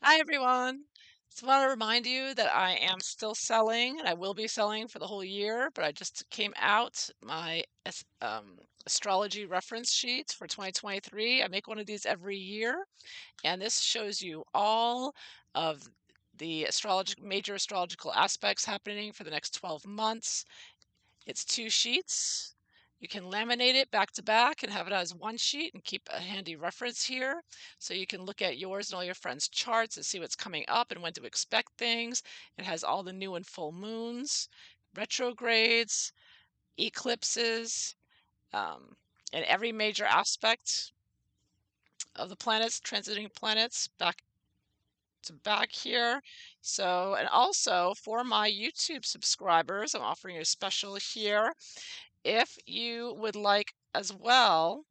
Hi, everyone. Just want to remind you that I am still selling, and I will be selling for the whole year, but I just came out my astrology reference sheet for 2023. I make one of these every year, and this shows you all of the major astrological aspects happening for the next 12 months. It's 2 sheets. You can laminate it back to back and have it as one sheet and keep a handy reference here. So you can look at yours and all your friends' charts and see what's coming up and when to expect things. It has all the new and full moons, retrogrades, eclipses, and every major aspect of the planets, transiting planets back to back here. So, and also for my YouTube subscribers, I'm offering a special here. If you would like as well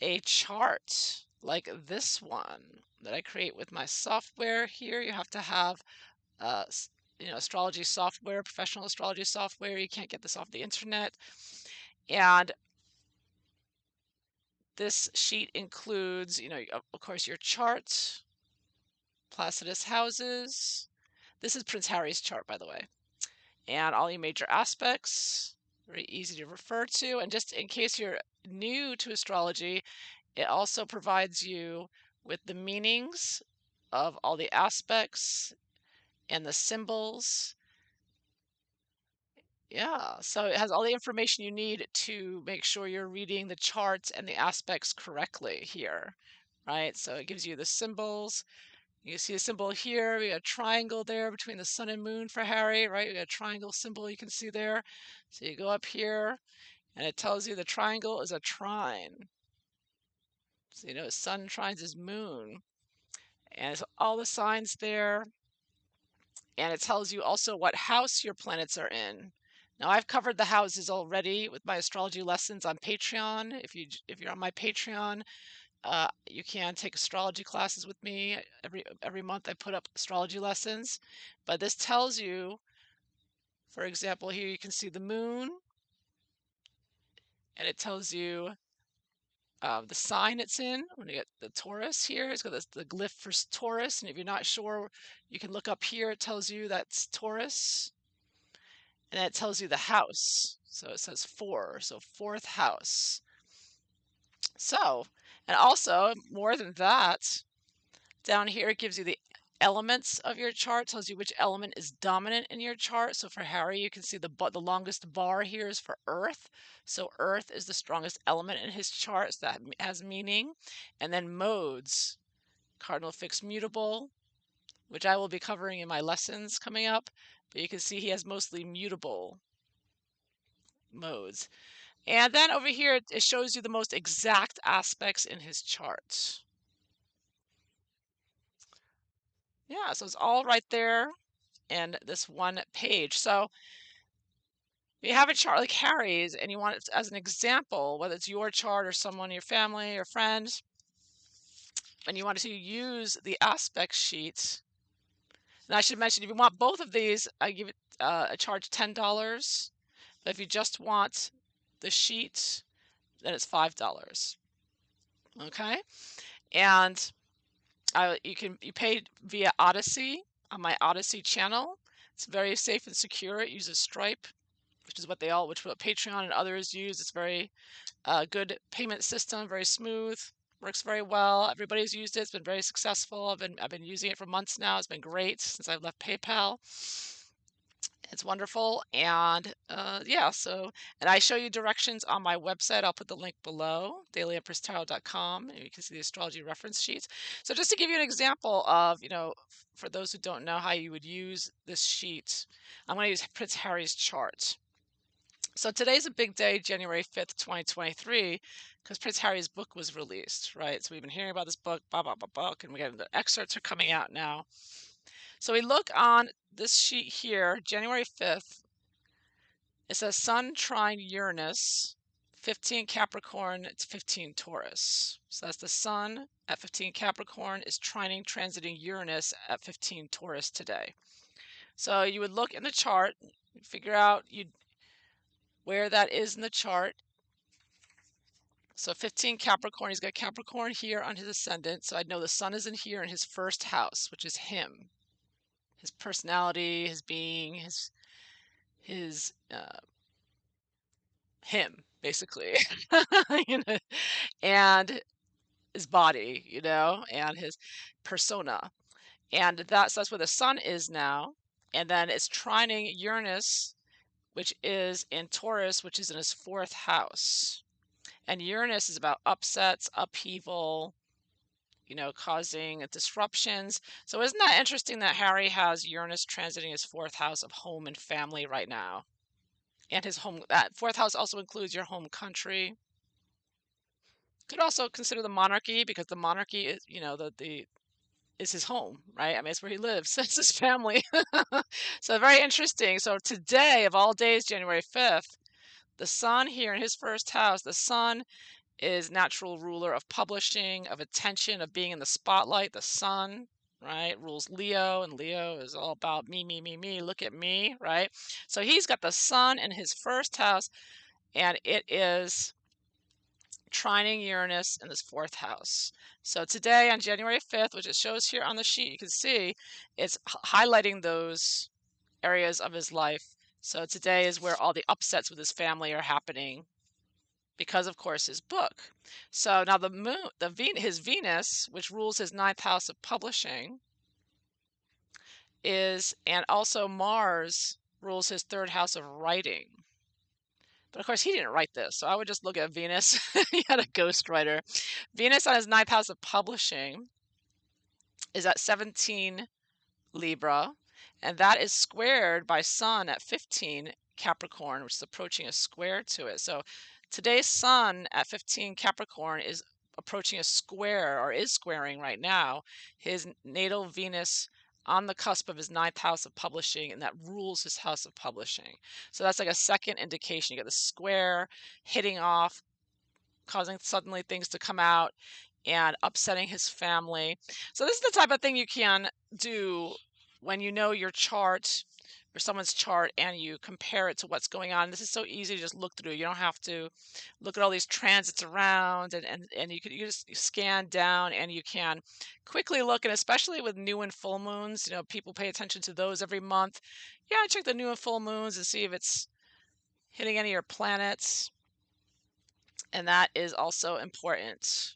a chart like this one that I create with my software here, you have to have astrology software, professional astrology software. You can't get this off the internet. And this sheet includes, of course, your chart, Placidus houses. This is Prince Harry's chart, by the way, and all your major aspects. Very easy to refer to. And just in case you're new to astrology, it also provides you with the meanings of all the aspects and the symbols. Yeah, so it has all the information you need to make sure you're reading the charts and the aspects correctly here, right? So it gives you the symbols. You see a symbol here. We got a triangle there between the sun and moon for Harry, right? We got a triangle symbol you can see there. So you go up here and it tells you the triangle is a trine. So sun trines his moon. And it's all the signs there. And it tells you also what house your planets are in. Now I've covered the houses already with my astrology lessons on Patreon. If you're on my Patreon, you can take astrology classes with me. Every month I put up astrology lessons. But this tells you, for example, here you can see the moon, and it tells you the sign it's in. When you get the Taurus here, it's got the glyph for Taurus, and if you're not sure, you can look up here. It tells you that's Taurus, and then it tells you the house. So it says 4, so 4th house. So, and also more than that, down here it gives you the elements of your chart, tells you which element is dominant in your chart. So for Harry, you can see the longest bar here is for Earth. So Earth is the strongest element in his chart, so that has meaning. And then modes, cardinal, fixed, mutable, which I will be covering in my lessons coming up. But you can see he has mostly mutable modes. And then over here, it shows you the most exact aspects in his chart. Yeah, so it's all right there in this one page. So if you have a chart like Harry's and you want it as an example, whether it's your chart or someone in your family or friends, and you want to use the aspect sheet, and I should mention, if you want both of these, I give it I charge $10. But if you just want the sheet, then it's $5. Okay, and you pay via Odyssey on my Odyssey channel. It's very safe and secure. It uses Stripe, which is what Patreon and others use. It's very good payment system, very smooth, works very well. Everybody's used it. It's been very successful. I've been using it for months now. It's been great since I've left PayPal. It's wonderful. And yeah, and I show you directions on my website. I'll put the link below, dailyempresstarot.com, and you can see the astrology reference sheets. So just to give you an example of, for those who don't know how you would use this sheet, I'm going to use Prince Harry's chart. So today's a big day, January 5th, 2023, because Prince Harry's book was released, right? So we've been hearing about this book, and the excerpts are coming out now. So we look on this sheet here, January 5th. It says Sun trine Uranus, 15 Capricorn to 15 Taurus. So that's the Sun at 15 Capricorn is trining, transiting Uranus at 15 Taurus today. So you would look in the chart, figure out where that is in the chart. So 15 Capricorn, he's got Capricorn here on his ascendant. So I'd know the sun is in here in his first house, which is him, his personality, his being, his him, basically. You know, and his body, and his persona. And that's where the sun is now. And then it's trining Uranus, which is in Taurus, which is in his fourth house. And Uranus is about upsets, upheaval, causing disruptions. So isn't that interesting that Harry has Uranus transiting his fourth house of home and family right now? And his home, that fourth house also includes your home country. Could also consider the monarchy, because the monarchy is, the is his home, right? I mean, it's where he lives. It's his family. So very interesting. So today, of all days, January 5th, the sun here in his first house, the sun is natural ruler of publishing, of attention, of being in the spotlight. The sun, right, rules Leo, and Leo is all about me, me, me, me. Look at me, right? So he's got the sun in his first house, and it is trining Uranus in this fourth house. So today on January 5th, which it shows here on the sheet, you can see it's highlighting those areas of his life. So today is where all the upsets with his family are happening, because of course his book. So now the moon, his Venus, which rules his ninth house of publishing, and also Mars rules his third house of writing. But of course, he didn't write this, so I would just look at Venus. He had a ghostwriter. Venus on his ninth house of publishing is at 17 Libra, and that is squared by Sun at 15 Capricorn, which is approaching a square to it. So today's Sun at 15 Capricorn is approaching a square, or is squaring right now, his natal Venus on the cusp of his ninth house of publishing, and that rules his house of publishing. So that's like a second indication. You get the square hitting off, causing suddenly things to come out and upsetting his family. So this is the type of thing you can do when you know your chart or someone's chart and you compare it to what's going on. This is so easy to just look through. You don't have to look at all these transits around, and you just scan down and you can quickly look. And especially with new and full moons, people pay attention to those every month. Yeah, check the new and full moons and see if it's hitting any of your planets. And that is also important.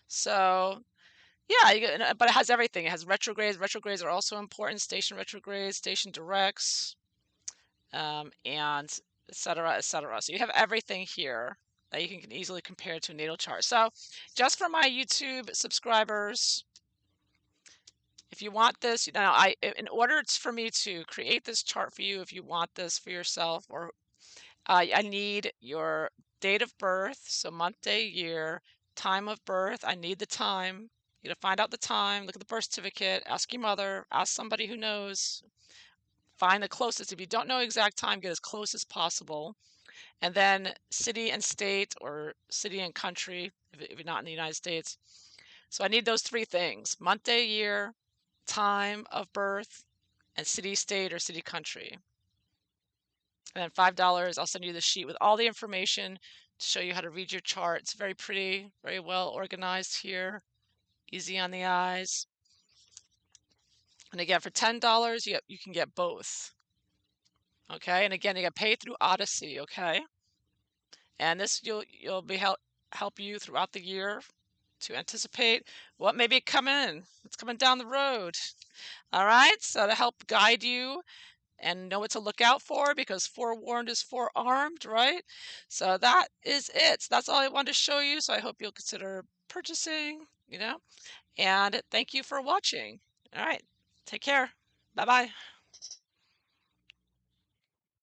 So yeah, but it has everything. It has retrogrades. Retrogrades are also important. Station retrogrades, station directs, and et cetera, et cetera. So you have everything here that you can easily compare to a natal chart. So just for my YouTube subscribers, if you want this, in order for me to create this chart for you, if you want this for yourself, or I need your date of birth, so month, day, year, time of birth. I need the time. You gotta find out the time, look at the birth certificate, ask your mother, ask somebody who knows, find the closest. If you don't know exact time, get as close as possible. And then city and state, or city and country, if you're not in the United States. So I need those three things: month, day, year, time of birth, and city, state, or city, country. And then $5, I'll send you the sheet with all the information to show you how to read your chart. It's very pretty, very well organized here, easy on the eyes. And again, for $10, you can get both. Okay, and again, you got to pay through Odyssey. Okay, and this you'll be help you throughout the year to anticipate what may be coming. It's coming down the road. All right, so to help guide you and know what to look out for, because forewarned is forearmed, right? So that is it. So that's all I wanted to show you. So I hope you'll consider purchasing, and thank you for watching. All right, take care. Bye-bye.